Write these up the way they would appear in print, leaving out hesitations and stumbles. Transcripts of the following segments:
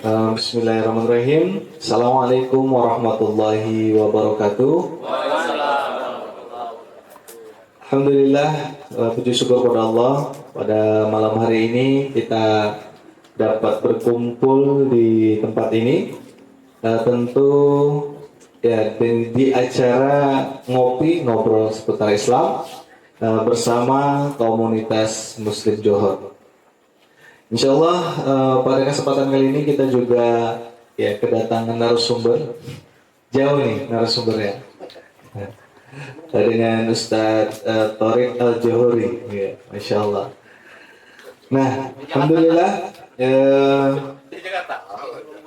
Bismillahirrahmanirrahim. Assalamualaikum warahmatullahi wabarakatuh. Alhamdulillah, puji syukur kepada Allah. Pada malam hari ini kita dapat berkumpul di tempat ini. Tentu ya di acara ngobrol seputar Islam bersama komunitas Muslim Johor. Insya Allah pada kesempatan kali ini kita juga ya kedatangan narasumber jauh nih narasumbernya dengan Ustadz Thoriq Al-Johori, ya, Masya Allah. Nah, Alhamdulillah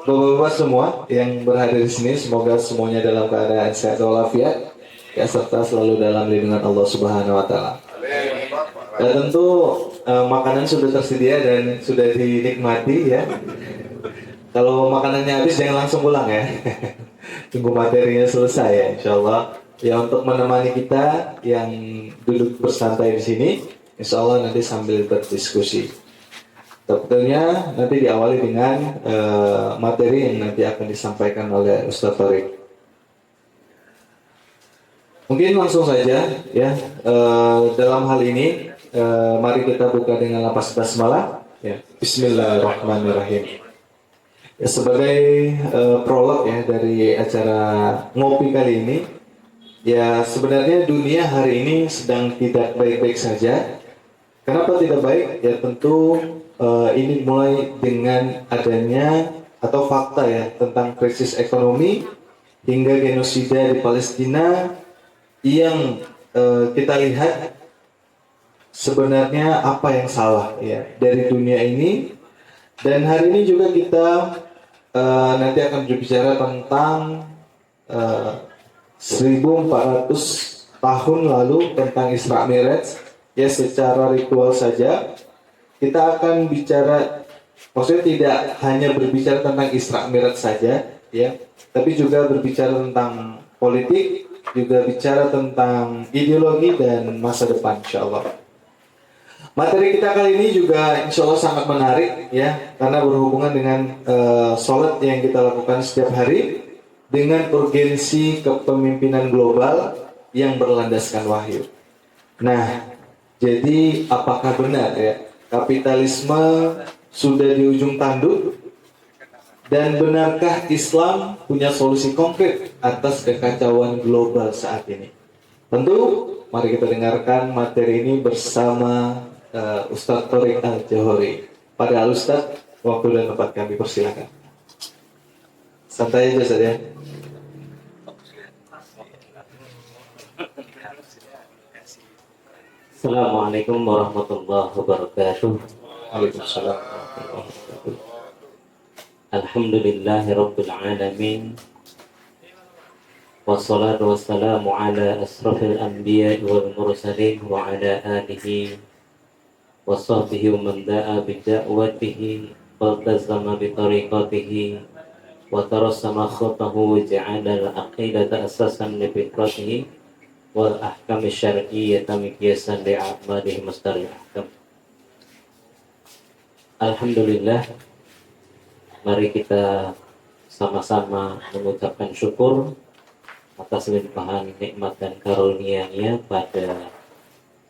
Bapak-bapak semua yang berhadir di sini, semoga semuanya dalam keadaan sehat walafiat ya, serta selalu dalam lindungan Allah Subhanahu Wa Taala. Dan tentu makanan sudah tersedia dan sudah dinikmati ya. Kalau makanannya habis jangan langsung pulang ya. Tunggu materinya selesai ya, insya Allah. Ya, untuk menemani kita yang duduk bersantai di sini, insya Allah nanti sambil berdiskusi. Tentunya nanti diawali dengan materi yang nanti akan disampaikan oleh Ustadz Thoriq. Mungkin langsung saja ya, dalam hal ini mari kita buka dengan lafaz basmalah ya. Bismillahirrahmanirrahim. Ya, sebagai prolog ya dari acara ngopi kali ini, ya sebenarnya dunia hari ini sedang tidak baik-baik saja. Kenapa tidak baik? Ya tentu ini mulai dengan adanya atau fakta ya tentang krisis ekonomi hingga genosida di Palestina yang kita lihat sebenarnya apa yang salah ya dari dunia ini. Dan hari ini juga kita nanti akan berbicara tentang 1400 tahun lalu tentang Isra Mi'raj ya, secara ritual saja. Kita akan bicara, maksudnya tidak hanya berbicara tentang Isra Mi'raj saja ya, tapi juga berbicara tentang politik, juga bicara tentang ideologi dan masa depan insyaallah. Materi kita kali ini juga insya Allah sangat menarik ya, karena berhubungan dengan sholat yang kita lakukan setiap hari dengan urgensi kepemimpinan global yang berlandaskan wahyu. Nah, jadi apakah benar ya kapitalisme sudah di ujung tanduk, dan benarkah Islam punya solusi konkret atas kekacauan global saat ini? Tentu mari kita dengarkan materi ini bersama Ustadz Thoriq Al-Johori. Pada Ustadz, waktu dan tempat kami persilakan. Santai aja saja. Assalamualaikum warahmatullahi wabarakatuh. Waalaikumsalam. Alhamdulillahi rabbil alamin. Wassalatu wassalamu ala asrafil anbiya wal mursalin wa ala alihi wa sahbihi wa man da'a bida'watihi wa tazama bi tariqatihi wa tarassama khutahu wa ja'ala al-aqidata asasan li fitratihi wal ahkam syar'iyyata miqyasan li a'malihi mustari ahkam. Alhamdulillah, mari kita sama-sama mengucapkan syukur atas limpahan nikmat dan karunia-Nya pada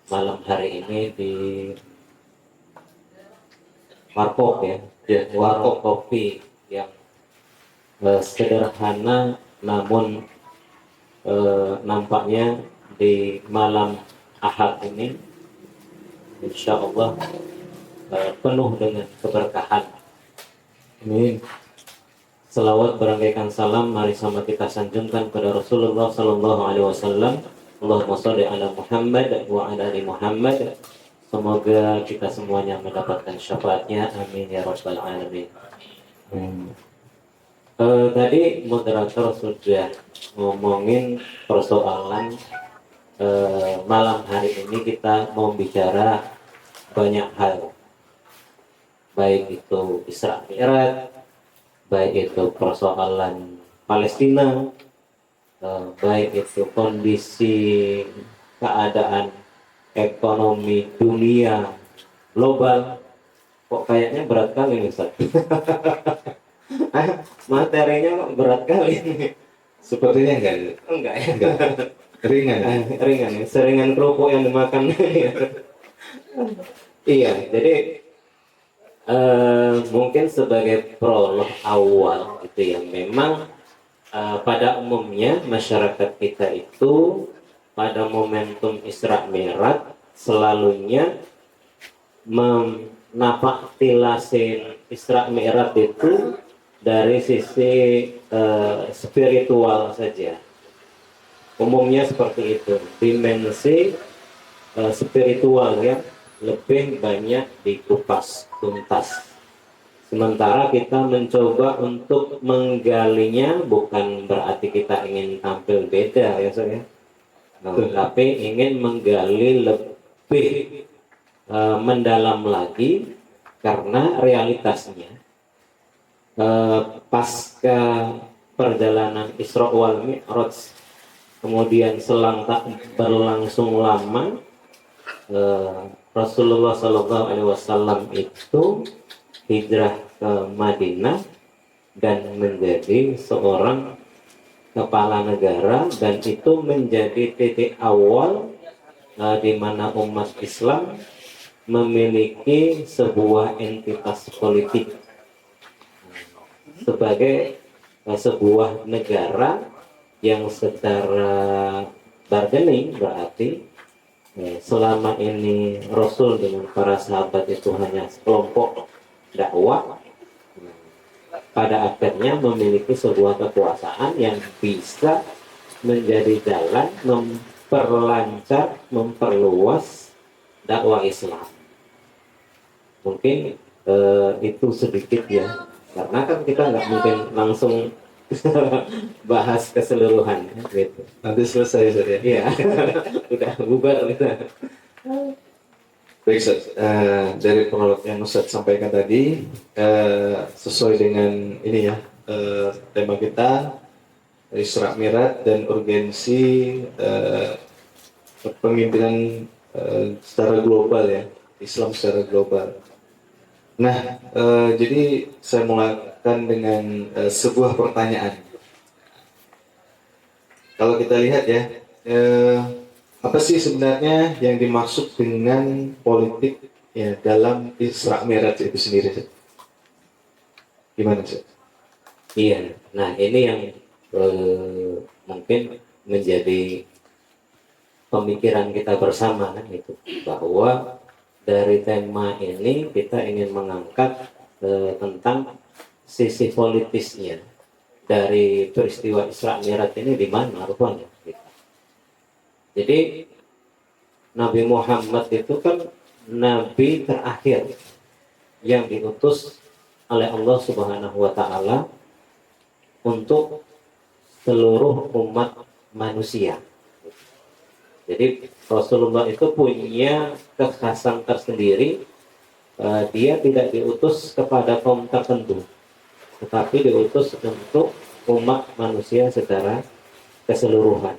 malam hari ini di warkop ya, warkop kopi yang sederhana namun nampaknya di malam Ahad ini insya Allah penuh dengan keberkahan. Amin. Selawat berangkaikan salam mari sama kita sanjungkan kepada Rasulullah Sallallahu Alaihi Wasallam. Allahumma sholli ala Muhammad wa ala ali Muhammad. Semoga kita semuanya mendapatkan syafaatnya. Amin ya rabbal alamin. Tadi moderator sudah ngomongin persoalan malam hari ini kita mau bicara banyak hal, baik itu Isra Mi'raj, baik itu persoalan Palestina, baik itu kondisi keadaan ekonomi dunia global. Kok kayaknya berat kali nih Ustaz. Materinya berat kali ini. Sepertinya enggak. Enggak ya? Enggak. Ringan. Ringan ya, seringan kerupuk yang dimakan. Iya, jadi mungkin sebagai prolog awal gitu ya, memang pada umumnya masyarakat kita itu pada momentum Isra Mi'raj selalunya menapaktilasin Isra Mi'raj itu dari sisi spiritual saja. Umumnya seperti itu, dimensi spiritual yang lebih banyak dikupas tuntas. Sementara kita mencoba untuk menggalinya, bukan berarti kita ingin tampil beda ya saya, tapi ingin menggali lebih mendalam lagi, karena realitasnya pasca perjalanan Isra wal Mi'raj kemudian selang tak berlangsung lama, Rasulullah SAW itu hijrah ke Madinah dan menjadi seorang kepala negara, dan itu menjadi titik awal di mana umat Islam memiliki sebuah entitas politik sebagai sebuah negara yang secara bargaining, berarti selama ini Rasul dengan para sahabat itu hanya sekelompok dakwah, pada akhirnya memiliki sebuah kekuasaan yang bisa menjadi jalan memperlancar, memperluas dakwah Islam. Mungkin itu sedikit ya, karena kan kita nggak mungkin langsung bahas keseluruhan gitu. Nanti selesai saja. Iya, udah bubar kita. Baik, Ustaz. Dari prolog yang Ustaz sampaikan tadi, sesuai dengan ini ya, tema kita Isra Mi'raj dan urgensi kepemimpinan secara global ya, Islam secara global. Nah, jadi saya mulakan dengan sebuah pertanyaan. Kalau kita lihat ya, apa sih sebenarnya yang dimaksud dengan politik ya dalam Isra Mi'raj itu sendiri? Gimana sih? Iya, nah ini yang mungkin menjadi pemikiran kita bersama kan, itu bahwa dari tema ini kita ingin mengangkat tentang sisi politisnya dari peristiwa Isra Mi'raj ini di mana rupanya. Gitu. Jadi Nabi Muhammad itu kan nabi terakhir yang diutus oleh Allah Subhanahu wa taala untuk seluruh umat manusia. Jadi Rasulullah itu punya kekhasan tersendiri. Dia tidak diutus kepada kaum tertentu, tetapi diutus untuk umat manusia secara keseluruhan.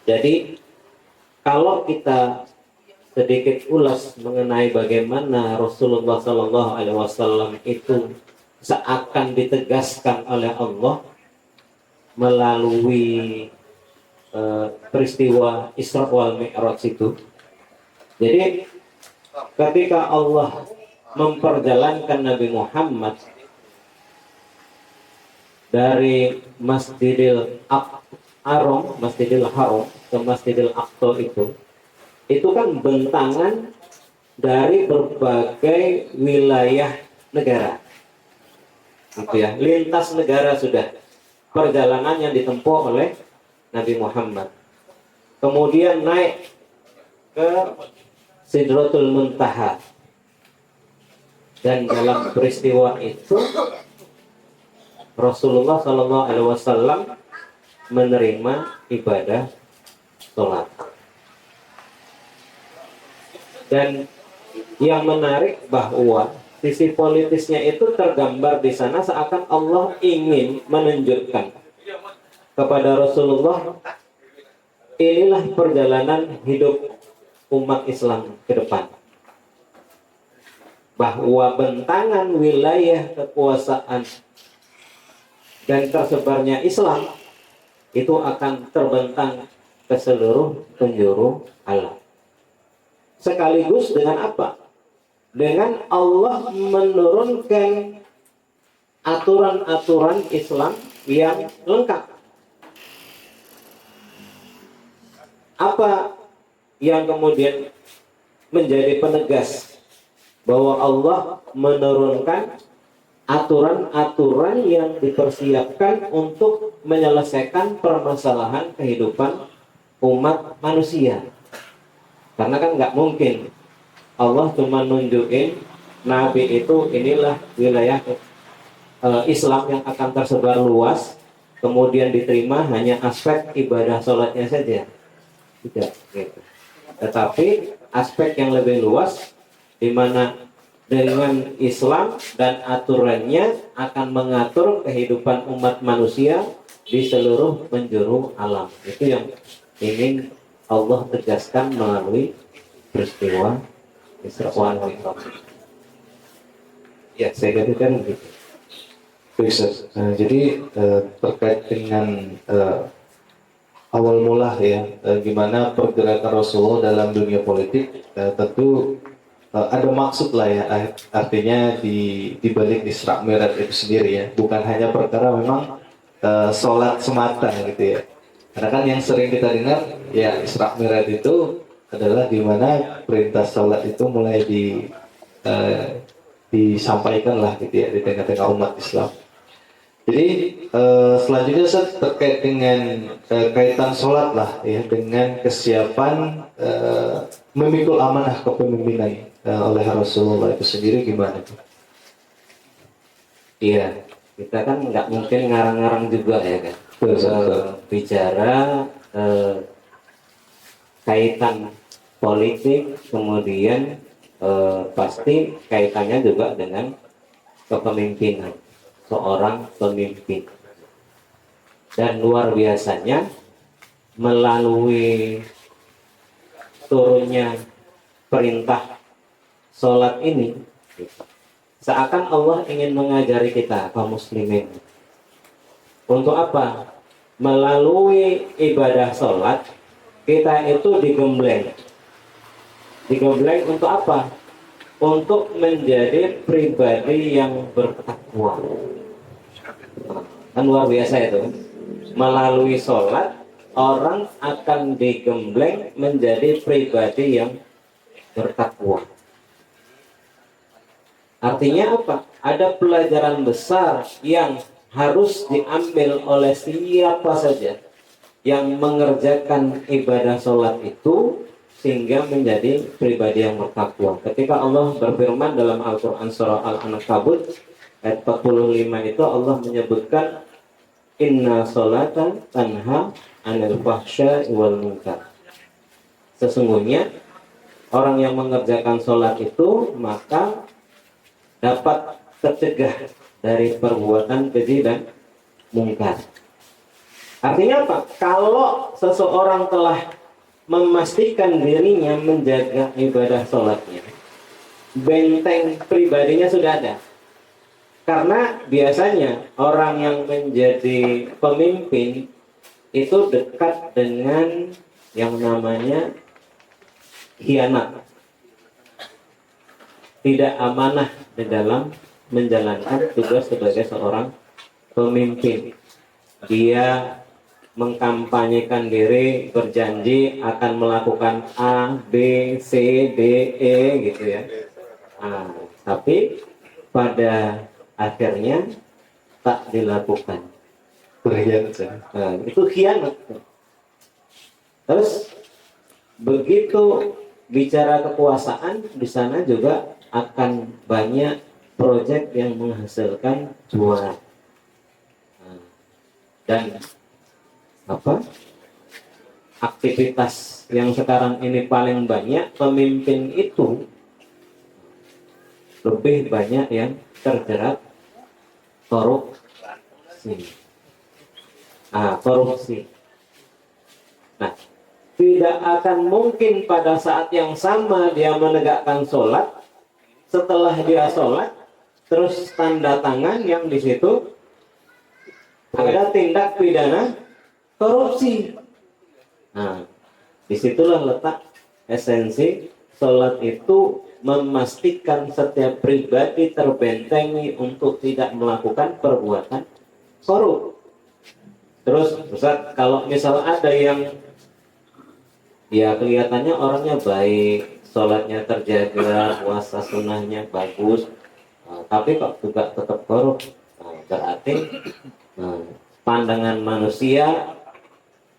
Jadi kalau kita sedikit ulas mengenai bagaimana Rasulullah SAW itu seakan ditegaskan oleh Allah melalui peristiwa Isra wal Mi'raj itu. Jadi ketika Allah memperjalankan Nabi Muhammad dari Masjidil Haram ke Masjidil Aqsa itu kan bentangan dari berbagai wilayah negara. Gitu ya, lintas negara sudah perjalanan yang ditempuh oleh Nabi Muhammad. Kemudian naik ke Sidratul Muntaha. Dan dalam peristiwa itu Rasulullah SAW menerima ibadah sholat. Dan yang menarik bahwa sisi politisnya itu tergambar di sana, seakan Allah ingin menunjukkan kepada Rasulullah, inilah perjalanan hidup umat Islam ke depan. bahwa bentangan wilayah kekuasaan dan tersebarnya Islam itu akan terbentang ke seluruh penjuru alam. Sekaligus dengan apa? Dengan Allah menurunkan aturan-aturan Islam yang lengkap. Apa yang kemudian menjadi penegas bahwa Allah menurunkan aturan-aturan yang dipersiapkan untuk menyelesaikan permasalahan kehidupan umat manusia? Karena kan nggak mungkin Allah cuma nunjukin Nabi itu inilah wilayah Islam yang akan tersebar luas, kemudian diterima hanya aspek ibadah sholatnya saja. Tidak, gitu. Tetapi aspek yang lebih luas, di mana dengan Islam dan aturannya akan mengatur kehidupan umat manusia di seluruh penjuru alam. Itu yang ingin Allah tegaskan melalui peristiwa Isra wal Mi'raj. Ya, saya katakan begitu. Bisa. Jadi terkait dengan awal mula ya, gimana pergerakan Rasulullah dalam dunia politik, tentu ada maksud lah ya, artinya di balik Isra Mi'raj itu sendiri ya, bukan hanya perkara memang sholat semata gitu ya. Karena kan yang sering kita dengar ya Isra Mi'raj itu adalah di mana perintah sholat itu mulai disampaikan lah gitu ya di tengah-tengah umat Islam. Jadi selanjutnya Ustaz, terkait dengan kaitan sholat lah ya dengan kesiapan memikul amanah kepemimpinan oleh Rasulullah itu sendiri gimana? Iya, kita kan nggak mungkin ngarang-ngarang juga ya kan. Bicara kaitan politik, kemudian pasti kaitannya juga dengan kepemimpinan seorang pemimpin. Dan luar biasanya melalui turunnya perintah sholat ini, seakan Allah ingin mengajari kita kaum muslimin untuk apa? Melalui ibadah sholat kita itu digembleng untuk apa? Untuk menjadi pribadi yang bertakwa. Kan luar biasa itu. Melalui sholat orang akan digembleng menjadi pribadi yang bertakwa. Artinya apa? Ada pelajaran besar yang harus diambil oleh siapa saja yang mengerjakan ibadah sholat itu sehingga menjadi pribadi yang bertakwa. Ketika Allah berfirman dalam Al-Quran surah Al-Ankabut ayat 45 itu Allah menyebutkan inna sholatan tanha anil fahsya'i wal munkar. Sesungguhnya orang yang mengerjakan sholat itu maka dapat tercegah dari perbuatan keji dan mungkar. Artinya apa? Kalau seseorang telah memastikan dirinya menjaga ibadah sholatnya, benteng pribadinya sudah ada. Karena biasanya orang yang menjadi pemimpin itu dekat dengan yang namanya khianat, tidak amanah di dalam menjalankan tugas sebagai seorang pemimpin. Dia mengkampanyekan diri, berjanji akan melakukan A, B, C, D, E gitu ya. Nah, tapi pada akhirnya tak dilakukan. Itu khianat. Terus begitu bicara kekuasaan, di sana juga akan banyak proyek yang menghasilkan juara. Dan aktivitas yang sekarang ini paling banyak, pemimpin itu lebih banyak yang terjerat korupsi. Korupsi. Nah, tidak akan mungkin pada saat yang sama dia menegakkan sholat, setelah dia sholat, terus tanda tangan yang di situ ada tindak pidana korupsi. Nah, disitulah letak esensi sholat itu memastikan setiap pribadi terbentengi untuk tidak melakukan perbuatan korup. Terus Ustaz, kalau misal ada yang ya kelihatannya orangnya baik, sholatnya terjaga, puasa sunnahnya bagus, tapi kok juga tetap korup, berarti pandangan manusia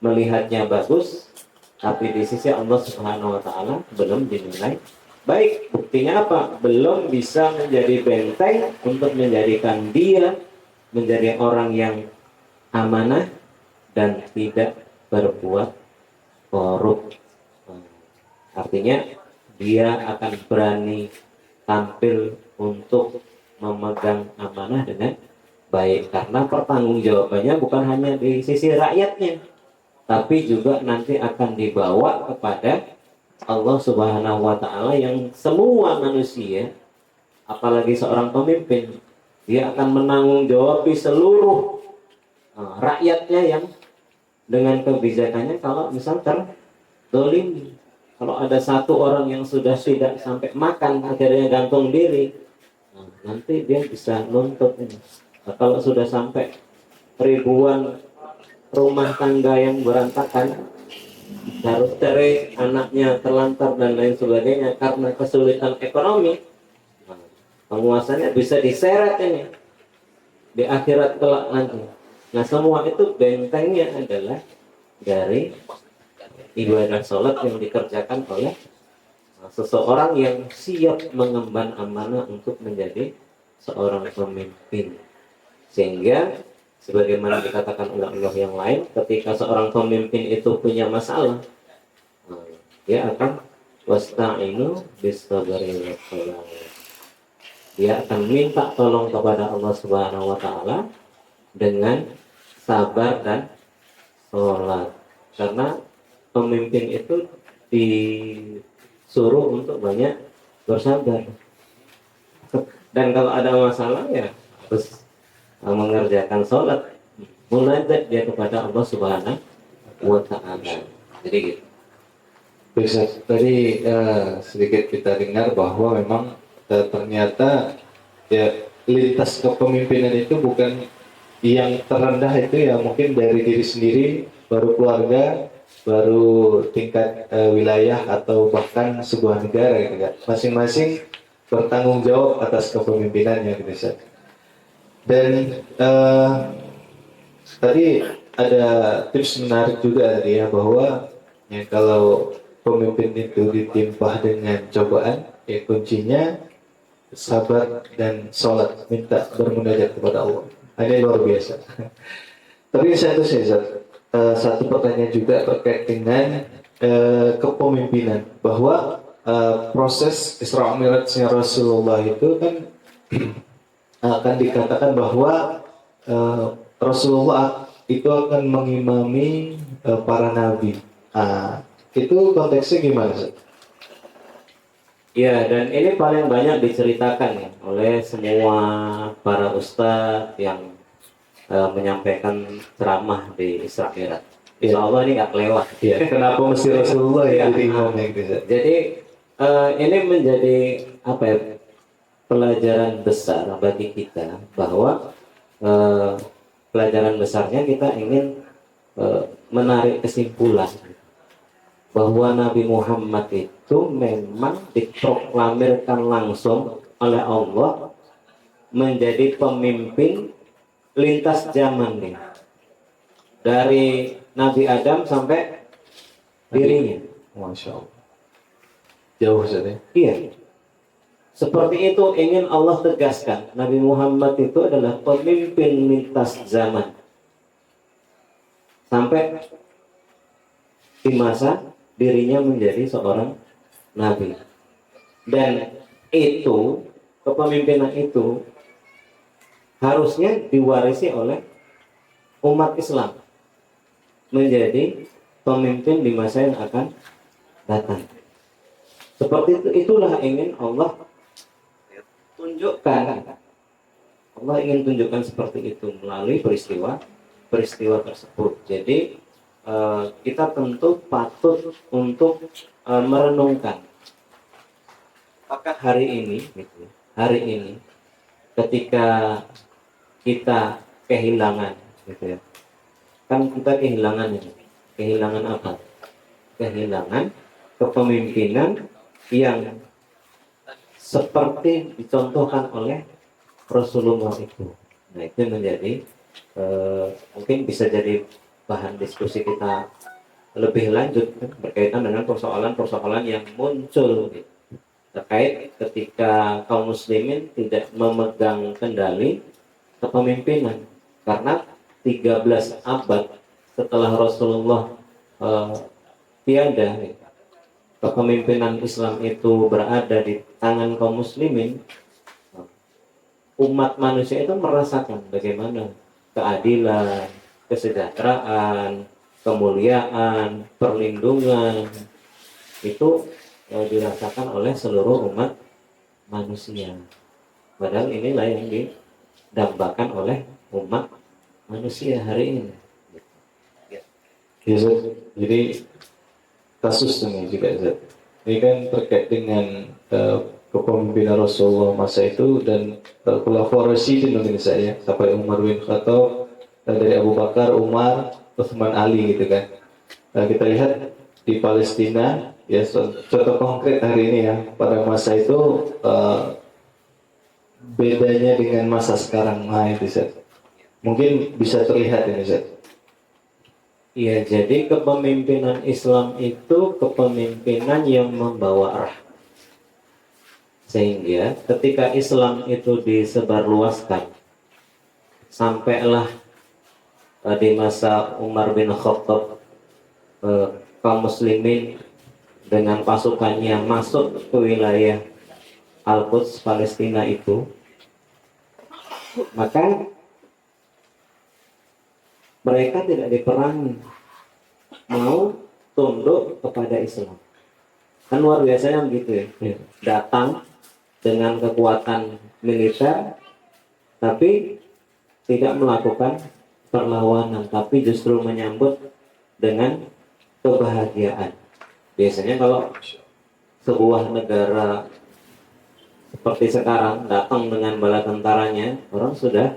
melihatnya bagus, tapi di sisi Allah Subhanahu wa Ta'ala belum dinilai baik. Buktinya apa? Belum bisa menjadi benteng untuk menjadikan dia menjadi orang yang amanah dan tidak berbuat korup. Artinya dia akan berani tampil untuk memegang amanah dengan baik, karena pertanggungjawabannya bukan hanya di sisi rakyatnya, tapi juga nanti akan dibawa kepada Allah Subhanahu wa Ta'ala, yang semua manusia, apalagi seorang pemimpin, dia akan menanggung seluruh rakyatnya yang dengan kebijakannya kalau misal terdolimi. Kalau ada satu orang yang sudah tidak sampai makan akhirnya gantung diri, nanti dia bisa nuntut ini. Kalau sudah sampai ribuan rumah tangga yang berantakan, harus cerai, anaknya terlantar dan lain sebagainya karena kesulitan ekonomi, penguasanya bisa diseret ini di akhirat kelak nanti. Nah, semua itu bentengnya adalah dari ibadah sholat yang dikerjakan oleh seseorang yang siap mengemban amanah untuk menjadi seorang pemimpin. Sehingga sebagaimana dikatakan oleh Allah yang lain, ketika seorang pemimpin itu punya masalah, dia akan wasta'inu bis-sabri was-salah. Dia akan minta tolong kepada Allah Subhanahu wa Ta'ala dengan sabar dan sholat. Karena pemimpin itu disuruh untuk banyak bersabar. Dan kalau ada masalah ya harus mengerjakan sholat, munajat dia kepada Allah Subhanahu wa Ta'ala. Jadi gitu. Bisa tadi sedikit kita dengar bahwa memang ternyata ya lintas kepemimpinan itu bukan yang terendah, itu ya mungkin dari diri sendiri, baru keluarga, baru tingkat wilayah atau bahkan sebuah negara gitu kan. Masing-masing bertanggung jawab atas kepemimpinannya gitu Ustaz. Dan tadi ada tips menarik juga tadi ya, bahwa ya kalau pemimpin itu ditimpa dengan cobaan, ya kuncinya sabar dan sholat, minta bermunajat kepada Allah. Ini luar biasa. Tapi satu pertanyaan juga terkait dengan kepemimpinan, bahwa proses Isra Mi'rajnya Rasulullah itu kan akan dikatakan bahwa Rasulullah itu akan mengimami para nabi. Itu konteksnya gimana sih? Ya, dan ini paling banyak diceritakan ya oleh semua para ustadz yang menyampaikan ceramah di Isra Mi'raj. Insya Allah ini nggak kelewat. Ya, kenapa mesti Rasulullah yang jadi imamnya gitu? Jadi ini menjadi apa ya, pelajaran besar bagi kita, bahwa pelajaran besarnya kita ingin menarik kesimpulan bahwa Nabi Muhammad itu memang diproklamirkan langsung oleh Allah menjadi pemimpin lintas zaman nih, dari Nabi Adam sampai dirinya. Masya Allah, jauh saja. Iya, seperti itu ingin Allah tegaskan. Nabi Muhammad itu adalah pemimpin lintas zaman sampai di masa dirinya menjadi seorang nabi. Dan itu, kepemimpinan itu harusnya diwarisi oleh umat Islam menjadi pemimpin di masa yang akan datang. Seperti itu, itulah ingin Allah tunjukkan, Allah ingin tunjukkan seperti itu melalui peristiwa tersebut. Jadi kita tentu patut untuk merenungkan apakah hari ini, gitu, hari ini ketika kita kehilangan, gitu ya, kan kita kehilangan ini, kehilangan apa? Kehilangan kepemimpinan yang seperti dicontohkan oleh Rasulullah itu. Nah, itu menjadi mungkin bisa jadi bahan diskusi kita lebih lanjut kan, berkaitan dengan persoalan-persoalan yang muncul gitu, terkait ketika kaum muslimin tidak memegang kendali kepemimpinan, karena 13 abad setelah Rasulullah tiada, kepemimpinan Islam itu berada di tangan kaum muslimin. Umat manusia itu merasakan bagaimana keadilan, kesejahteraan, kemuliaan, perlindungan itu dirasakan oleh seluruh umat manusia. Padahal inilah yang didambakan oleh umat manusia hari ini. Ya, Zat. Jadi kasus ini juga, Zat. Ini kan terkait dengan kepemimpinan Rasulullah masa itu dan khulafaur rasyidin Indonesia ya, sampai Umar bin Khattab, dari Abu Bakar, Umar, Utsman, Ali gitu kan. Kita lihat di Palestina ya, contoh konkret hari ini ya, pada masa itu bedanya dengan masa sekarang. Nah itu Zat, mungkin bisa terlihat ini Zat. Iya, jadi kepemimpinan Islam itu kepemimpinan yang membawa rahmat. Sehingga ketika Islam itu disebarluaskan, sampailah di masa Umar bin Khattab, kaum muslimin dengan pasukannya masuk ke wilayah Al-Quds Palestina itu, maka mereka tidak diperangi, mau tunduk kepada Islam. Kan luar biasanya begitu ya. Datang dengan kekuatan militer, tapi tidak melakukan perlawanan, tapi justru menyambut dengan kebahagiaan. Biasanya kalau sebuah negara seperti sekarang datang dengan bala tentaranya, orang sudah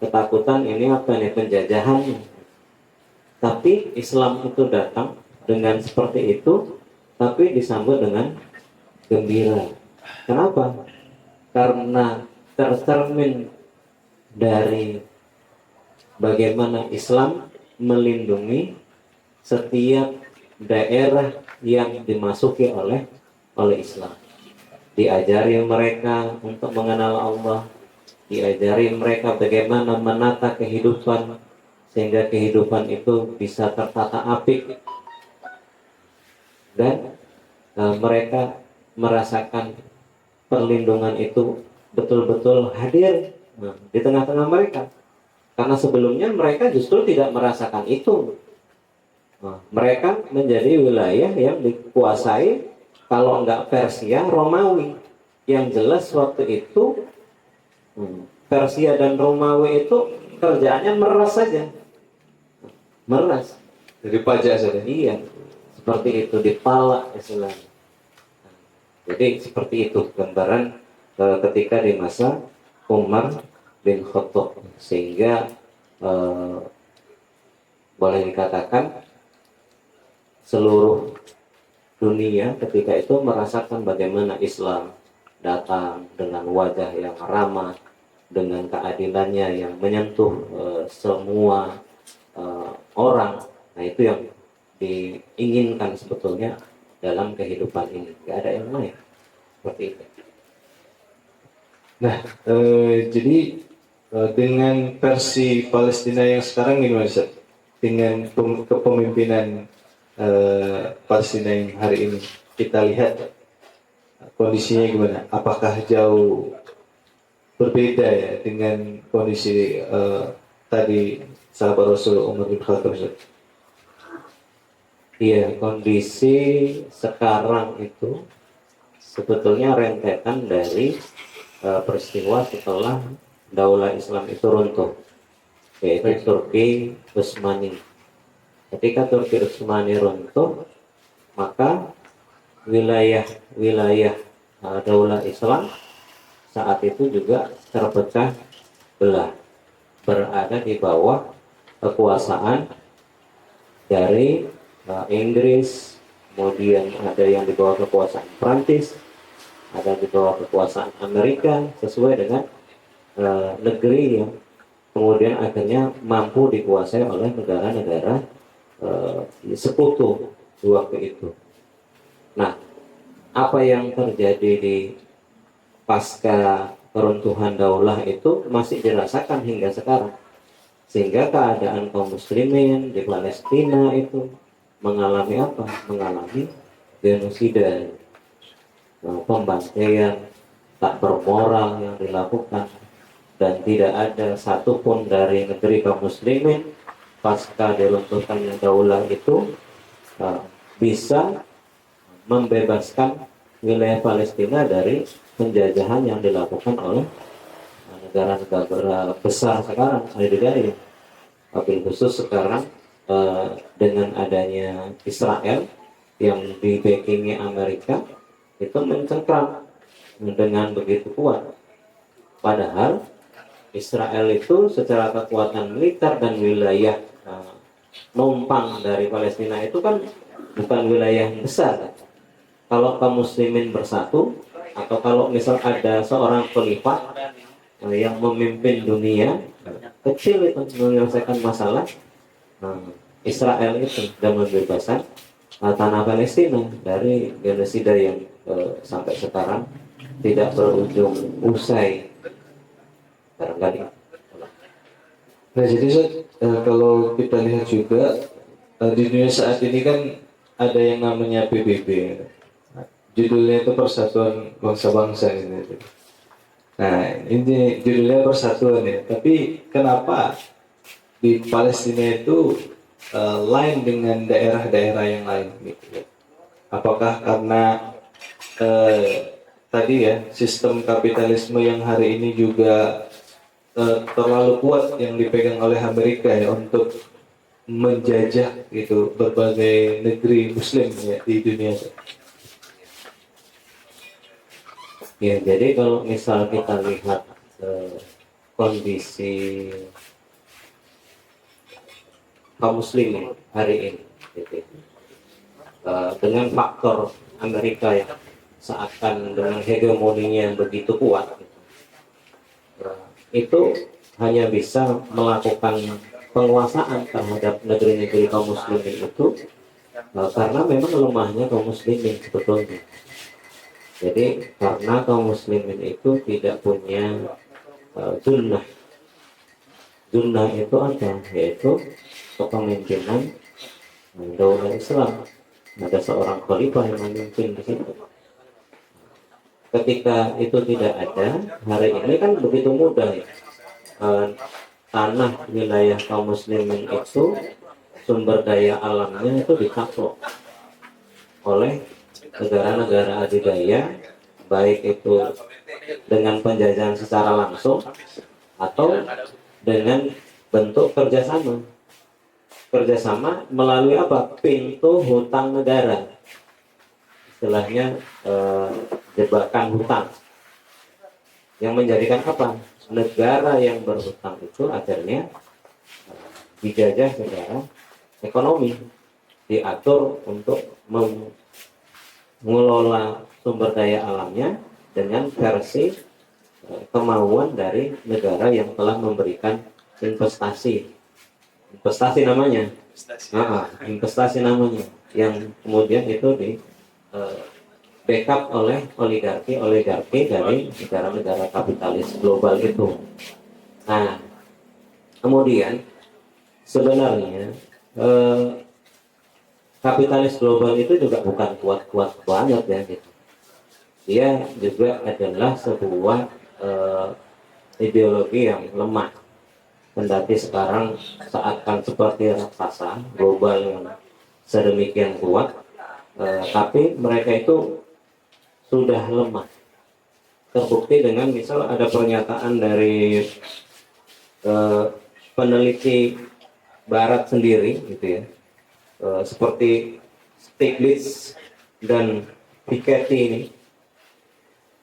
ketakutan, ini apa nih, penjajahan. Tapi Islam itu datang dengan seperti itu, tapi disambut dengan gembira. Kenapa? Karena tercermin dari bagaimana Islam melindungi setiap daerah yang dimasuki oleh Islam. Diajari mereka untuk mengenal Allah, diajari mereka bagaimana menata kehidupan sehingga kehidupan itu bisa tertata apik, dan mereka merasakan perlindungan itu betul-betul hadir di tengah-tengah mereka, karena sebelumnya mereka justru tidak merasakan itu. Mereka menjadi wilayah yang dikuasai, kalau enggak Persia, Romawi. Yang jelas waktu itu Persia dan Romawi itu kerjaannya meras saja, meras. Jadi pajak saja. Iya, seperti itu, dipalak istilahnya. Jadi seperti itu gambaran ketika di masa Umar bin Khattab, sehingga boleh dikatakan seluruh dunia ketika itu merasakan bagaimana Islam datang dengan wajah yang ramah, dengan keadilannya yang menyentuh semua orang. Nah itu yang diinginkan sebetulnya dalam kehidupan ini, nggak ada yang lain, seperti itu. Nah, jadi dengan versi Palestina yang sekarang gimana Ustaz? Dengan kepemimpinan Palestina yang hari ini, kita lihat kondisinya gimana? Apakah jauh berbeda ya dengan kondisi tadi sahabat Rasul Umar bin Khattab? Iya, kondisi sekarang itu sebetulnya rentetan dari peristiwa setelah Daulah Islam itu runtuh, yaitu Turki Utsmani. Ketika Turki Utsmani runtuh, maka wilayah-wilayah Daulah Islam saat itu juga terpecah belah, berada di bawah kekuasaan dari Inggris, kemudian ada yang di bawah kekuasaan Prancis, ada di bawah kekuasaan Amerika, sesuai dengan negeri yang kemudian akhirnya mampu dikuasai oleh negara-negara sekutu di waktu itu. Nah, apa yang terjadi di pasca keruntuhan daulah itu masih dirasakan hingga sekarang, sehingga keadaan kaum muslimin di Palestina itu mengalami apa? Mengalami genosida, pembantaian tak bermoral yang dilakukan, dan tidak ada satupun dari negeri kaum muslimin pasca diruntuhkannya daulah itu bisa membebaskan wilayah Palestina dari penjajahan yang dilakukan oleh negara-negara besar sekarang, adidaya. Wabil khusus sekarang dengan adanya Israel yang di backingi Amerika itu mencengkram dengan begitu kuat. Padahal Israel itu secara kekuatan militer dan wilayah numpang dari Palestina itu kan bukan wilayah yang besar. Kalau kaum muslimin bersatu, atau kalau misal ada seorang khalifah yang memimpin dunia, kecil itu menyelesaikan masalah Israel itu, dan membebaskan tanah Palestina dari genosida yang sampai sekarang tidak berujung usai barangkali. Nah, jadi Ustaz, kalau kita lihat juga di dunia saat ini kan ada yang namanya PBB. Judulnya itu Persatuan Bangsa-Bangsa gitu. Nah, ini judulnya persatuan ya. Tapi kenapa di Palestina itu lain dengan daerah-daerah yang lain gitu? Apakah karena tadi ya sistem kapitalisme yang hari ini juga terlalu kuat yang dipegang oleh Amerika ya untuk menjajah gitu berbagai negeri Muslim ya di dunia. Ya, jadi kalau misal kita lihat kondisi kaum muslimin hari ini, gitu, dengan faktor Amerika yang seakan dengan hegemoninya yang begitu kuat, gitu, itu hanya bisa melakukan penguasaan terhadap negeri-negeri kaum muslimin itu karena memang lemahnya kaum muslimin sebetulnya. Jadi karena kaum muslimin itu tidak punya sunnah. Sunnah itu apa? Yaitu kepemimpinan daulah Islam. Ada seorang khalifah yang memimpin di situ. Ketika itu tidak ada, hari ini kan begitu mudah ya. Tanah wilayah kaum muslimin itu sumber daya alamnya itu ditakluk oleh negara-negara adidaya, baik itu dengan penjajahan secara langsung atau dengan bentuk kerjasama melalui apa? Pintu hutang negara, istilahnya jebakan hutang, yang menjadikan apa? Negara yang berhutang itu akhirnya dijajah secara ekonomi, diatur untuk mengelola sumber daya alamnya dengan versi kemauan dari negara yang telah memberikan investasi namanya, investasi namanya, yang kemudian itu di backup oleh oligarki dari negara-negara kapitalis global itu. Nah, kemudian sebenarnya kapitalis global itu juga bukan kuat-kuat banget ya gitu. Dia juga adalah sebuah ideologi yang lemah. Kendati sekarang seakan seperti raksasa global yang sedemikian kuat, tapi mereka itu sudah lemah. terbukti dengan misal ada pernyataan dari peneliti Barat sendiri gitu ya, seperti Stiglitz dan Piketty ini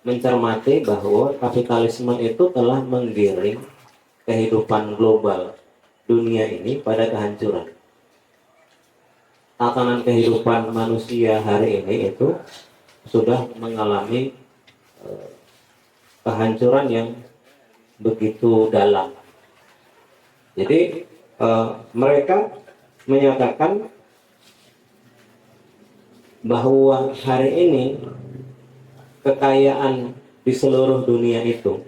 mencermati bahwa kapitalisme itu telah menggiring kehidupan global dunia ini pada kehancuran. Tatanan kehidupan manusia hari ini itu sudah mengalami kehancuran yang begitu dalam. Jadi mereka menyatakan bahwa hari ini kekayaan di seluruh dunia itu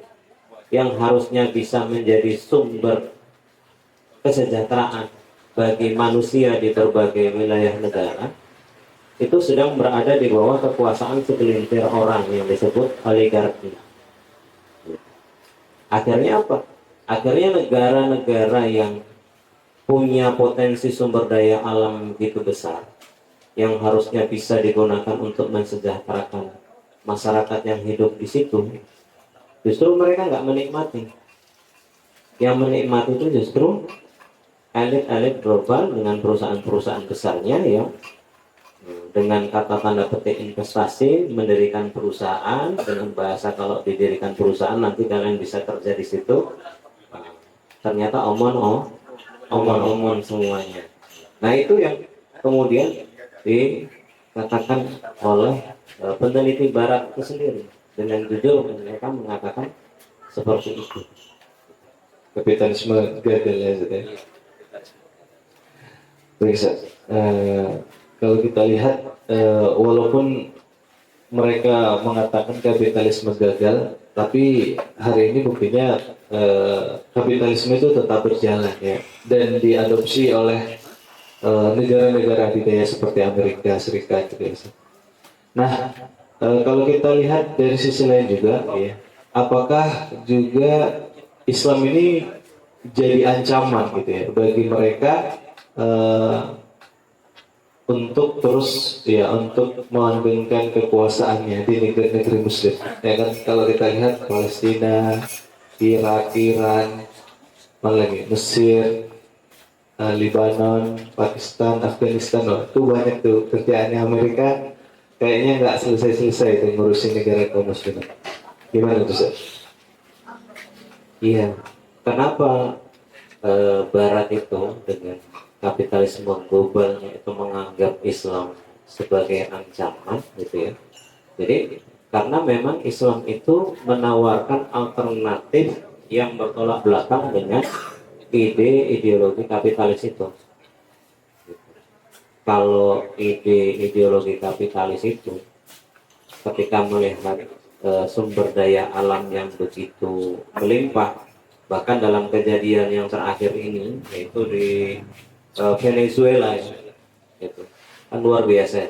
yang harusnya bisa menjadi sumber kesejahteraan bagi manusia di berbagai wilayah negara itu sedang berada di bawah kekuasaan segelintir orang yang disebut oligarki. Akhirnya apa? Akhirnya negara-negara yang punya potensi sumber daya alam begitu besar yang harusnya bisa digunakan untuk mensejahterakan masyarakat yang hidup di situ, justru mereka nggak menikmati. Yang menikmati itu justru elit-elit global dengan perusahaan-perusahaan besarnya yang dengan kata tanda petik investasi mendirikan perusahaan, dengan bahasa kalau didirikan perusahaan nanti kalian bisa kerja di situ. Ternyata omon semuanya. Nah itu yang kemudian dikatakan oleh peneliti Barat itu sendiri, dengan jujur mereka mengatakan seperti itu. Kapitalisme gagal ya, Zat, ya. Baik, Zat. Kalau kita lihat walaupun mereka mengatakan kapitalisme gagal, tapi hari ini buktinya kapitalisme itu tetap berjalan ya, dan diadopsi oleh negara-negara adidaya seperti Amerika Serikat gitu ya. Nah, kalau kita lihat dari sisi lain juga ya, apakah juga Islam ini jadi ancaman gitu ya bagi mereka untuk terus ya untuk melanggengkan kekuasaannya di negeri-negeri Muslim. Ya kan, kalau kita lihat Palestina, Irak, Iran, mana lagi, Mesir, Lebanon, Pakistan, Afghanistan, itu banyak tuh kerjaannya Amerika. Kayaknya nggak selesai-selesai itu ngurusin negara kaum Muslimin. Gimana tuh, Sir? Iya, kenapa Barat itu dengan kapitalisme globalnya itu menganggap Islam sebagai ancaman gitu ya. Jadi karena memang Islam itu menawarkan alternatif yang bertolak belakang dengan ide ideologi kapitalis itu. Kalau ide ideologi kapitalis itu ketika melihat sumber daya alam yang begitu melimpah, bahkan dalam kejadian yang terakhir ini yaitu di Venezuela ya, itu kan luar biasa.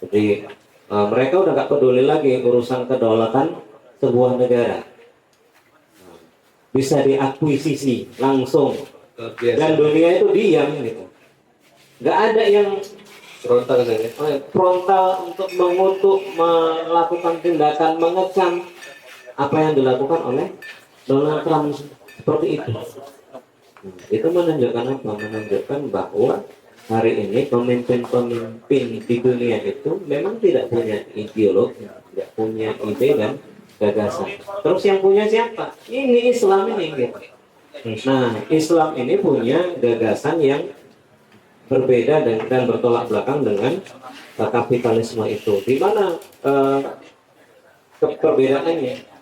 Jadi mereka udah gak peduli lagi urusan kedaulatan sebuah negara, bisa diakuisisi langsung dan dunia itu diam gitu. Gak ada yang Frontal saja. frontal untuk mengutuk, melakukan tindakan mengecam apa yang dilakukan oleh Donald Trump seperti itu. Itu menunjukkan apa? Menunjukkan bahwa hari ini pemimpin-pemimpin di dunia itu memang tidak punya ideologi, tidak punya ide dan gagasan. Terus yang punya siapa? Ini Islam ini gitu. Nah, Islam ini punya gagasan yang berbeda dan bertolak belakang dengan kapitalisme itu. Di mana perbedaannya?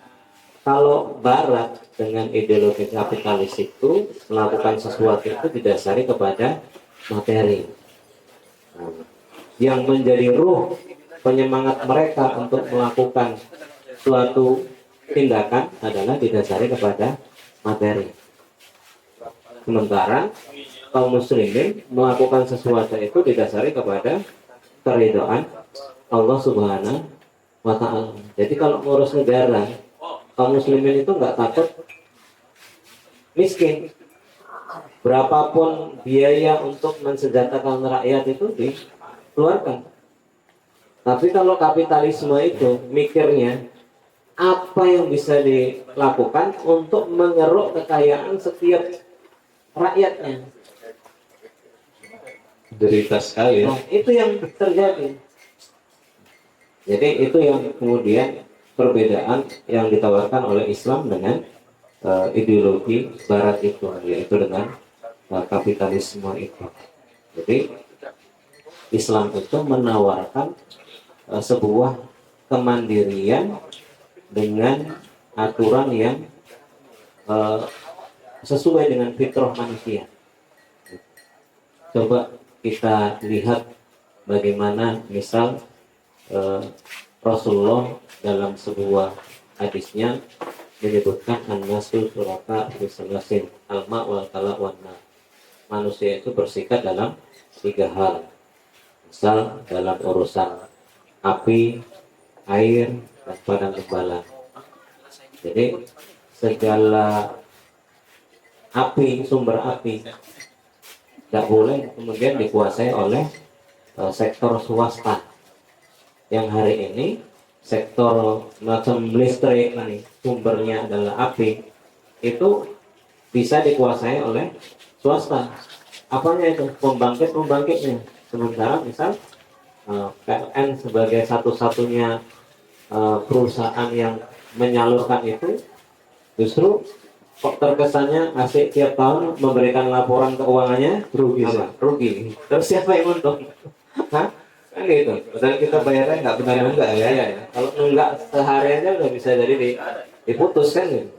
Kalau Barat dengan ideologi kapitalis itu melakukan sesuatu itu didasari kepada materi. Yang menjadi ruh penyemangat mereka untuk melakukan suatu tindakan adalah didasari kepada materi. Sementara kaum muslimin melakukan sesuatu itu didasari kepada keridhaan Allah Subhanahu wa Ta'ala. Jadi kalau ngurus negara, kaum muslimin itu nggak takut miskin. Berapapun biaya untuk mensejahterakan rakyat itu dikeluarkan. Tapi kalau kapitalisme itu mikirnya apa yang bisa dilakukan untuk mengeruk kekayaan setiap rakyatnya. Derita sekali ya. Nah, itu yang terjadi. Jadi itu yang kemudian perbedaan yang ditawarkan oleh Islam dengan ideologi Barat itu, yaitu dengan kapitalisme itu. Jadi Islam itu menawarkan sebuah kemandirian dengan aturan yang sesuai dengan fitrah manusia. Coba kita lihat bagaimana misal Rasulullah dalam sebuah hadisnya menyebutkan an-nasul suraka bisalasin alma wal kala wan nar. Manusia itu bersikat dalam 3 hal. Misal dalam urusan api, air, dan padang gembala. Jadi segala api, sumber api tidak boleh kemudian dikuasai oleh sektor swasta. Yang hari ini sektor macam listrik ini sumbernya adalah api, itu bisa dikuasai oleh swasta. Apanya itu? Pembangkitnya. Sementara misal PLN sebagai satu-satunya perusahaan yang menyalurkan itu, justru kok terkesannya asik tiap tahun memberikan laporan keuangannya rugi. Terus siapa yang untung? Hah? Kan gitu. Padahal kita bayarnya nggak benar nunggak ya. Iya, ya. Kalau nunggak sehariannya udah bisa jadi diputus kan gitu.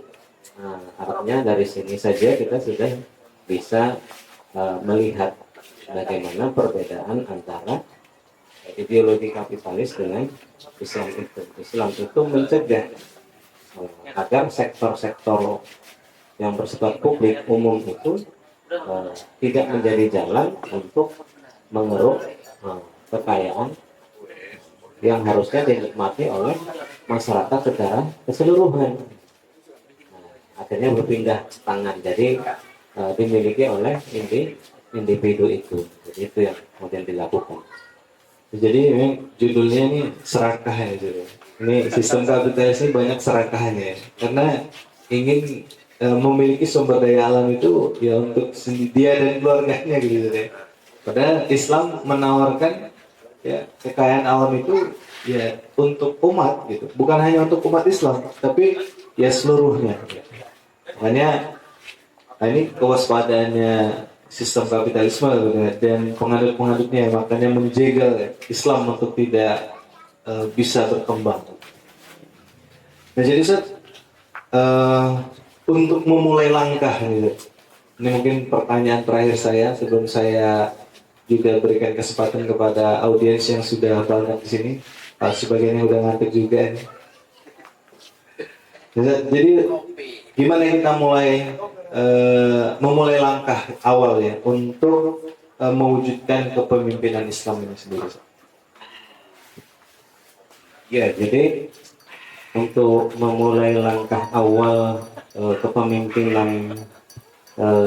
Nah, artinya dari sini saja kita sudah bisa melihat bagaimana perbedaan antara ideologi kapitalis dengan Islam itu. Islam itu mencegah agar sektor-sektor yang bersifat publik umum itu tidak menjadi jalan untuk mengeruk kekayaan yang harusnya dinikmati oleh masyarakat secara keseluruhan. Akhirnya berpindah tangan, jadi dimiliki oleh individu itu. Jadi itu yang kemudian dilakukan. Jadi memang judulnya ini serakah ya. Ini sistem kapitalis ini banyak serakahannya ya. Karena ingin memiliki sumber daya alam itu ya untuk dia dan keluarganya gitu ya. Padahal Islam menawarkan ya kekayaan alam itu ya untuk umat gitu, bukan hanya untuk umat Islam, tapi ya seluruhnya. Makanya ini kewaspadaannya sistem kapitalisme dan pengadut-pengadutnya, makanya menjegal Islam untuk tidak bisa berkembang. Nah jadi Ustaz, untuk memulai langkah gitu, ini mungkin pertanyaan terakhir saya sebelum saya juga berikan kesempatan kepada audiens yang sudah banyak di sini. Sebagian yang udah ngantuk juga nih. Jadi gimana kita memulai langkah awal ya untuk mewujudkan kepemimpinan Islam ini sendiri? Ya, jadi untuk memulai langkah awal kepemimpinan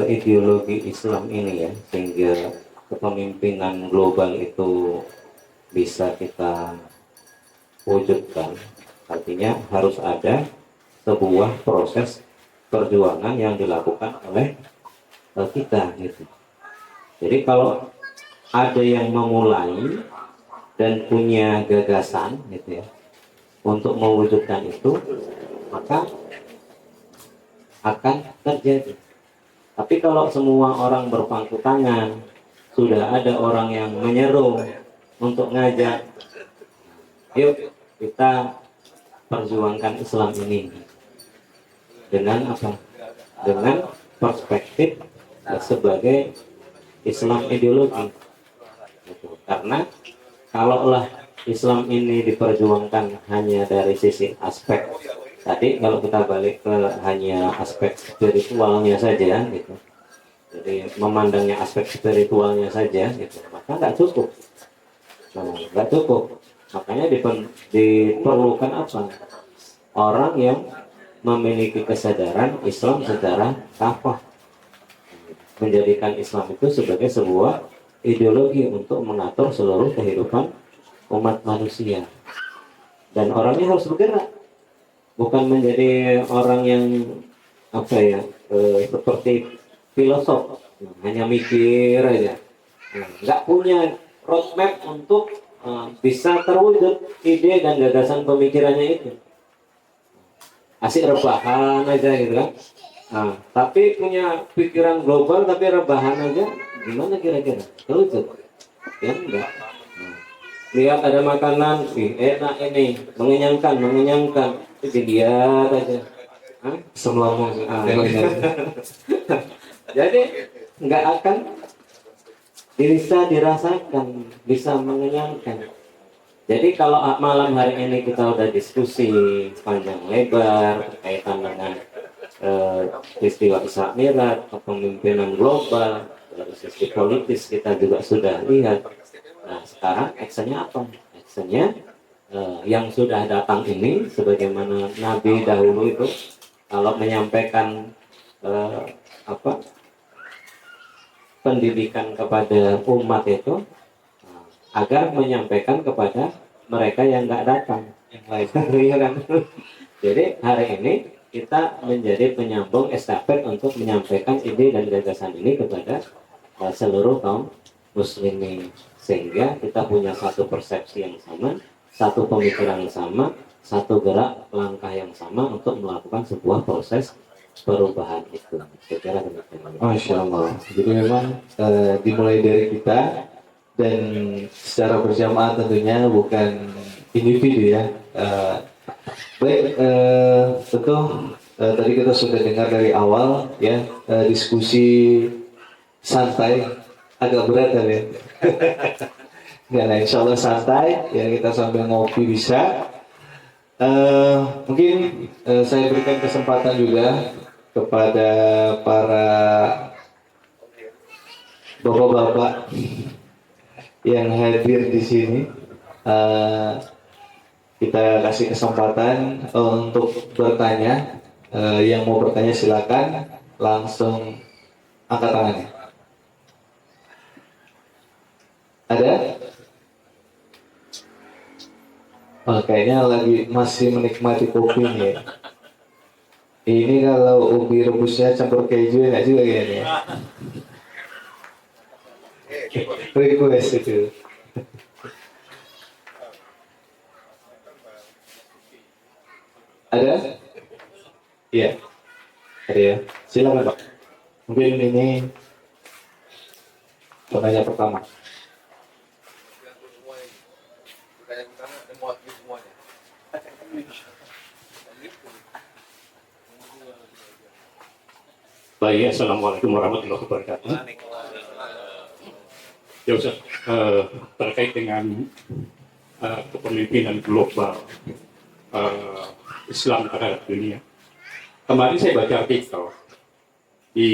ideologi Islam ini ya, sehingga kepemimpinan global itu bisa kita wujudkan, artinya harus ada sebuah proses perjuangan yang dilakukan oleh kita gitu. Jadi kalau ada yang memulai dan punya gagasan gitu ya untuk mewujudkan itu, maka akan terjadi. Tapi kalau semua orang berpangku tangan, sudah ada orang yang menyeru untuk ngajak, yuk kita perjuangkan Islam ini dengan apa? Dengan perspektif sebagai Islam ideologi. Gitu. Karena kalaulah Islam ini diperjuangkan hanya dari sisi aspek tadi, kalau kita balik ke hanya aspek spiritualnya saja, gitu. Jadi memandangnya aspek spiritualnya saja, gitu, maka nggak cukup. Nggak cukup. Makanya diperlukan apa? Orang yang memiliki kesadaran Islam secara kafah, menjadikan Islam itu sebagai sebuah ideologi untuk mengatur seluruh kehidupan umat manusia. Dan orangnya harus bergerak. bukan menjadi orang yang apa ya, seperti filosof, hanya mikir aja. Nggak punya roadmap untuk bisa terwujud ide dan gagasan pemikirannya itu. Asik rebahan aja gitu kan. Nah, tapi punya pikiran global tapi rebahan aja, gimana kira-kira? Terwujud? Ya enggak. Lihat ada makanan, enak ini, mengenyangkan, itu dilihat aja. Hah? Semua Ah. Jadi nggak akan bisa dirasakan, bisa mengenyangkan. Jadi kalau malam hari ini kita udah diskusi panjang lebar berkaitan dengan peristiwa Isra Mi'raj, kepemimpinan global, dari sisi politis kita juga sudah lihat. Nah sekarang actionnya apa? Actionnya yang sudah datang ini, sebagaimana Nabi dahulu itu kalau menyampaikan apa pendidikan kepada umat itu, agar menyampaikan kepada mereka yang nggak datang, yang lain. Iya kan? Jadi hari ini kita menjadi penyambung estafet untuk menyampaikan ide dan gagasan ini kepada seluruh kaum muslimin, sehingga kita punya satu persepsi yang sama, satu pemikiran yang sama, satu gerak langkah yang sama untuk melakukan sebuah proses perubahan itu. Saya kira demikian. Masya Allah. Jadi memang dimulai dari kita dan secara berjamaah tentunya, bukan individu ya. Baik, tentu tadi kita sudah dengar dari awal ya, diskusi santai, agak berat kan ya. Nggak, nah, insya Allah santai ya, kita sambil ngopi bisa. Mungkin saya berikan kesempatan juga kepada para bapak-bapak yang hadir di sini. Kita kasih kesempatan untuk bertanya. Yang mau bertanya silakan langsung angkat tangannya. Ada? Oh, kayaknya lagi masih menikmati kopinya ya. Ini kalau ubi rebusnya campur keju enak juga kayaknya. Request itu. Ada? Iya. Ada ya. Silakan Pak. Mungkin ini pertanyaan pertama. Baik, Assalamualaikum warahmatullahi wabarakatuh. Ya Ustaz, terkait dengan kepemimpinan global Islam terhadap dunia. Kemarin saya baca artikel di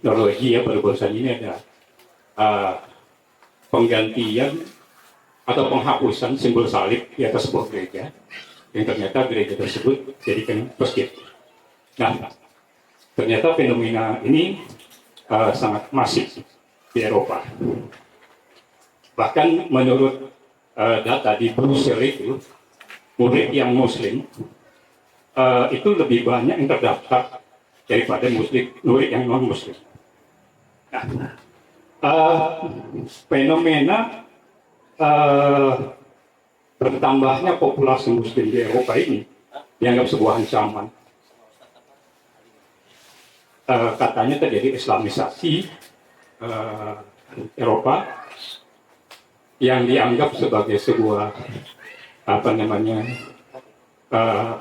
Norwegia, baru-barusan ini ada penggantian atau penghapusan simbol salib di atas sebuah gereja, yang ternyata gereja tersebut jadikan masjid. Nah, ternyata fenomena ini sangat masif di Eropa. Bahkan menurut data di Brussels itu, murid yang muslim itu lebih banyak yang terdaftar daripada murid yang non muslim. Nah, fenomena bertambahnya populasi muslim di Eropa ini dianggap sebuah ancaman. Katanya terjadi islamisasi Eropa yang dianggap sebagai sebuah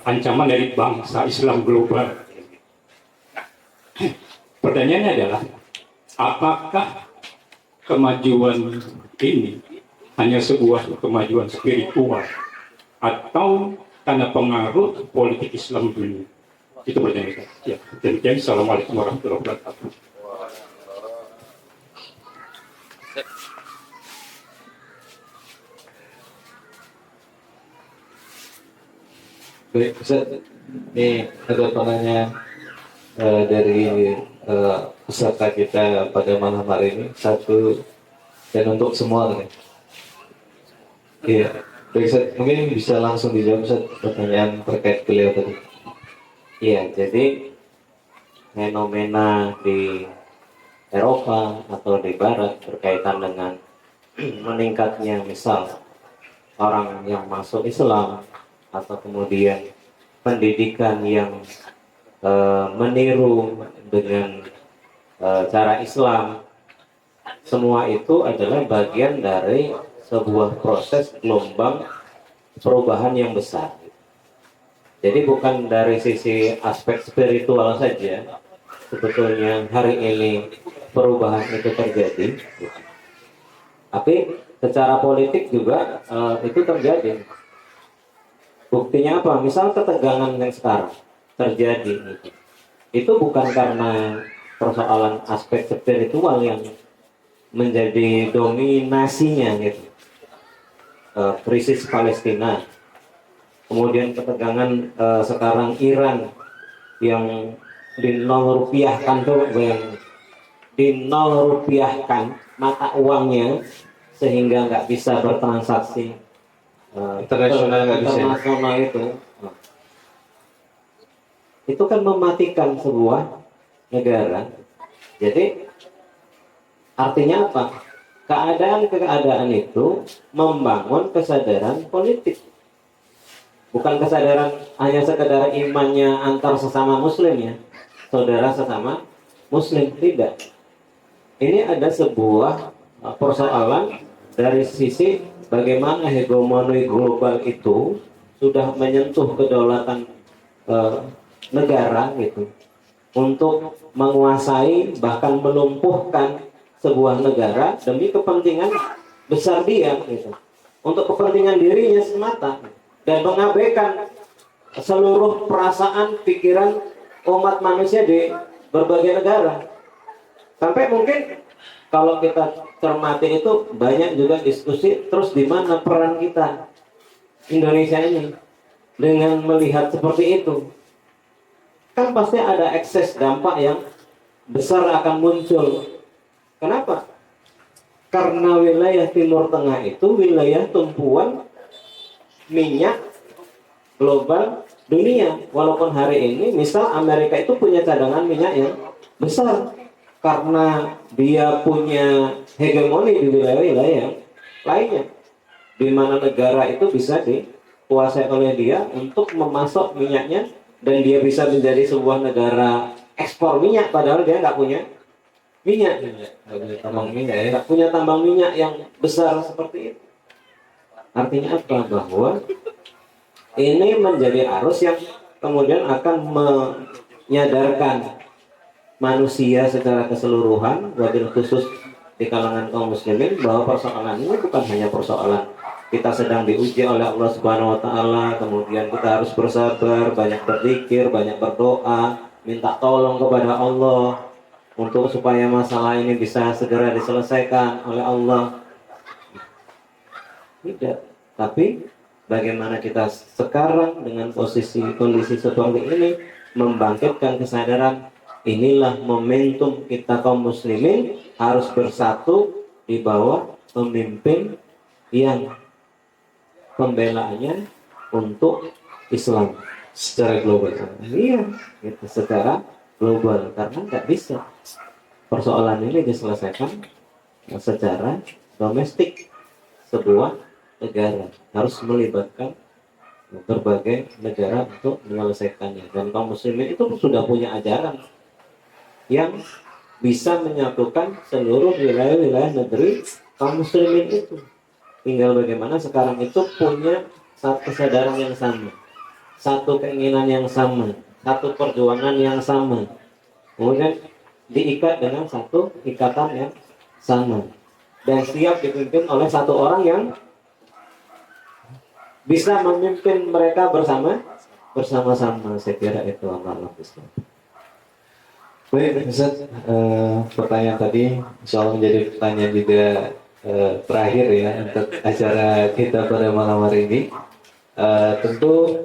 ancaman dari bangsa Islam global. Pertanyaannya adalah, apakah kemajuan ini hanya sebuah kemajuan spiritual atau karena pengaruh politik Islam dunia? Itu pertanyaan saya. Ya, demikian. Assalamualaikum warahmatullahi wabarakatuh. Baik, Ustaz. Ini ada pertanyaan dari peserta kita pada malam hari ini. Satu dan untuk semua nih. Iya. Baik, Ustaz. Mungkin bisa langsung dijawab Ustaz, pertanyaan terkait beliau tadi. Iya, jadi fenomena di Eropa atau di Barat berkaitan dengan meningkatnya misal orang yang masuk Islam atau kemudian pendidikan yang meniru dengan cara Islam, semua itu adalah bagian dari sebuah proses gelombang perubahan yang besar. Jadi bukan dari sisi aspek spiritual saja sebetulnya hari ini perubahan itu terjadi, tapi secara politik juga itu terjadi. Buktinya apa? Misal ketegangan yang sekarang terjadi itu bukan karena persoalan aspek spiritual yang menjadi dominasinya gitu. Krisis Palestina, kemudian ketegangan sekarang Iran yang rupiahkan tuh, yang rupiahkan mata uangnya sehingga nggak bisa bertransaksi Internasional nggak bisa. internasional itu kan mematikan sebuah negara. Jadi artinya apa? Keadaan itu membangun kesadaran politik. Bukan kesadaran hanya sekedar imannya antar sesama muslim ya, saudara sesama muslim, tidak. Ini ada sebuah persoalan dari sisi bagaimana hegemoni global itu sudah menyentuh kedaulatan negara gitu, untuk menguasai bahkan melumpuhkan sebuah negara demi kepentingan besar dia gitu, untuk kepentingan dirinya semata, dan mengabaikan seluruh perasaan pikiran umat manusia di berbagai negara. Sampai mungkin kalau kita cermati itu banyak juga diskusi terus di mana peran kita Indonesia ini dengan melihat seperti itu. Kan pasti ada ekses dampak yang besar akan muncul. Kenapa? Karena wilayah Timur Tengah itu wilayah tumpuan minyak global dunia. Walaupun hari ini misal Amerika itu punya cadangan minyak yang besar karena dia punya hegemoni di wilayah-wilayah lainnya, di mana negara itu bisa dikuasai oleh dia untuk memasok minyaknya, dan dia bisa menjadi sebuah negara ekspor minyak padahal dia nggak punya minyak, nggak punya tambang minyak yang besar seperti itu. Artinya apa? Bahwa ini menjadi arus yang kemudian akan menyadarkan manusia secara keseluruhan, wabil khusus di kalangan kaum muslimin, bahwa persoalan ini bukan hanya persoalan kita sedang diuji oleh Allah Subhanahu wa taala, kemudian kita harus bersabar, banyak berzikir, banyak berdoa, minta tolong kepada Allah untuk supaya masalah ini bisa segera diselesaikan oleh Allah. Tidak, tapi bagaimana kita sekarang dengan kondisi seperti ini membangkitkan kesadaran, inilah momentum kita kaum muslimin harus bersatu di bawah pemimpin yang pembelaannya untuk Islam Secara global. iya gitu, secara global, karena nggak bisa persoalan ini diselesaikan secara domestik sebuah negara, harus melibatkan berbagai negara untuk menyelesaikannya. Dan kaum muslimin itu sudah punya ajaran yang bisa menyatukan seluruh wilayah-wilayah negeri kaum muslimin itu. Tinggal bagaimana sekarang itu punya satu kesadaran yang sama, satu keinginan yang sama, satu perjuangan yang sama, kemudian diikat dengan satu ikatan yang sama, dan siap dipimpin oleh satu orang yang bisa memimpin mereka bersama-sama. Saya kira itu Allah. Baik, Ustaz, pertanyaan tadi insya Allah menjadi pertanyaan juga terakhir ya untuk acara kita pada malam hari ini. Tentu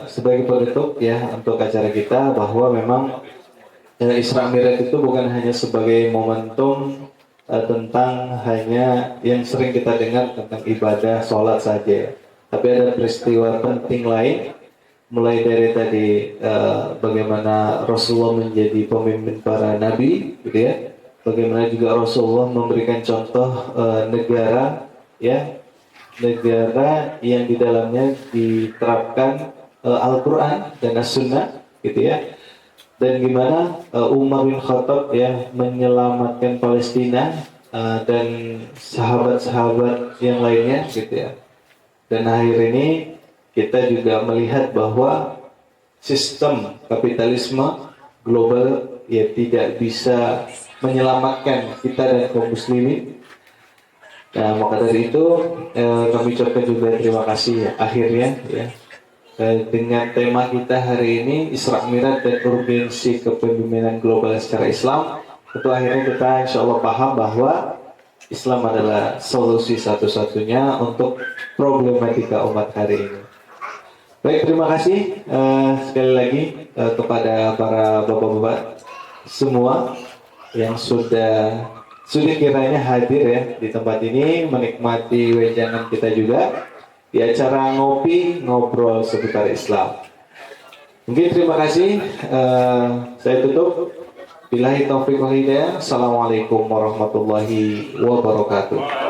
sebagai penutup ya untuk acara kita, bahwa memang Isra Mi'raj itu bukan hanya sebagai momentum tentang hanya yang sering kita dengar tentang ibadah sholat saja, tapi ada peristiwa penting lain mulai dari tadi bagaimana Rasulullah menjadi pemimpin para nabi, gitu ya. Bagaimana juga Rasulullah memberikan contoh negara, ya, negara yang di dalamnya diterapkan Al-Quran dan As-Sunnah, gitu ya. Dan gimana Umar bin Khattab ya menyelamatkan Palestina dan sahabat-sahabat yang lainnya, gitu ya. Dan akhir ini kita juga melihat bahwa sistem kapitalisme global ya tidak bisa menyelamatkan kita dan kaum muslimin. Nah, maka dari itu kami ucapkan juga terima kasih ya, akhirnya ya dengan tema kita hari ini Isra Mi'raj dan urgensi kepemimpinan global secara Islam. Tentu akhirnya kita insya Allah paham bahwa Islam adalah solusi satu-satunya untuk problematika umat hari ini. Baik, terima kasih sekali lagi kepada para bapak-bapak semua yang sudah kiranya hadir ya di tempat ini, menikmati wejangan kita juga di acara ngopi ngobrol seputar Islam. Mungkin terima kasih. Saya tutup. Billahi taufiq wal hidayah. Assalamualaikum warahmatullahi wabarakatuh.